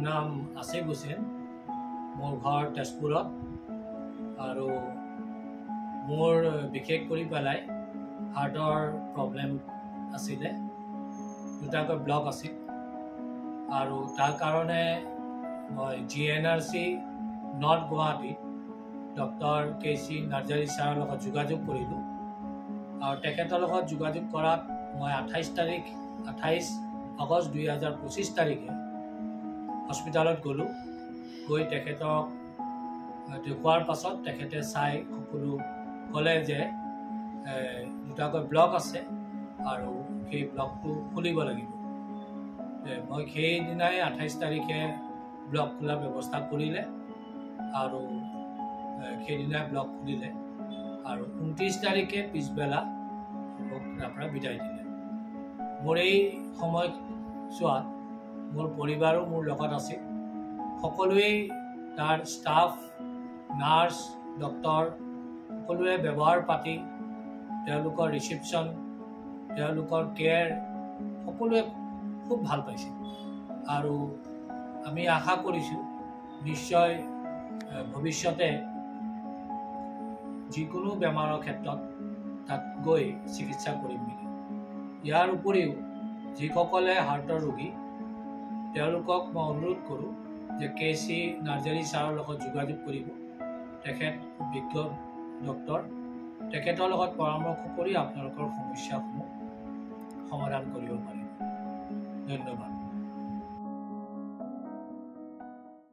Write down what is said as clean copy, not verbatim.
নাম আসিফ হুছেইন, মোৰ ঘৰ তেজপুৰত আৰু মোৰ বিশেষ কৰি পেলাই হাৰ্টৰ প্ৰব্লেম আছিলে, দুটাকৈ ব্লক আছিল আৰু তাৰ কাৰণে মই GNRC নৰ্থ গুৱাহাটীত ডক্টৰ KC নাৰ্জাৰী ছাৰৰ লগত যোগাযোগ কৰিলোঁ আৰু তেখেতৰ লগত যোগাযোগ কৰাত মই 28 আগষ্ট 2025 তাৰিখে হস্পিটালত গ'লোঁ। গৈ তেখেতক দেখুৱাৰ পাছত তেখেতে চাই সকলো ক'লে যে দুটাকৈ ব্লক আছে আৰু সেই ব্লকটো খুলিব লাগিব। মই সেইদিনাই 28 তাৰিখে ব্লক খোলাৰ ব্যৱস্থা কৰিলে আৰু সেইদিনাই ব্লক খুলিলে আৰু 29 তাৰিখে পিছবেলা মোক তাৰ পৰা বিদায় দিলে। মোৰ এই সময়ছোৱাত মোৰ পৰিবাৰো মোৰ লগত আছিল। সকলোৱেই তাৰ ষ্টাফ, নাৰ্ছ, ডক্টৰ সকলোৱে ব্যৱহাৰ পাতি, তেওঁলোকৰ ৰিচিপশ্যন, তেওঁলোকৰ কেয়াৰ সকলোৱে খুব ভাল পাইছে আৰু আমি আশা কৰিছোঁ নিশ্চয় ভৱিষ্যতে যিকোনো বেমাৰৰ ক্ষেত্ৰত তাত গৈ চিকিৎসা কৰিম বুলি। ইয়াৰ উপৰিও যিসকলে হাৰ্টৰ ৰোগী তেওঁলোকক মই অনুৰোধ কৰোঁ যে KC নাৰ্জাৰী ছাৰৰ লগত যোগাযোগ কৰিব। তেখেত বিজ্ঞ ডক্টৰ, তেখেতৰ লগত পৰামৰ্শ কৰি আপোনালোকৰ সমস্যাসমূহ সমাধান কৰিব পাৰিব। ধন্যবাদ।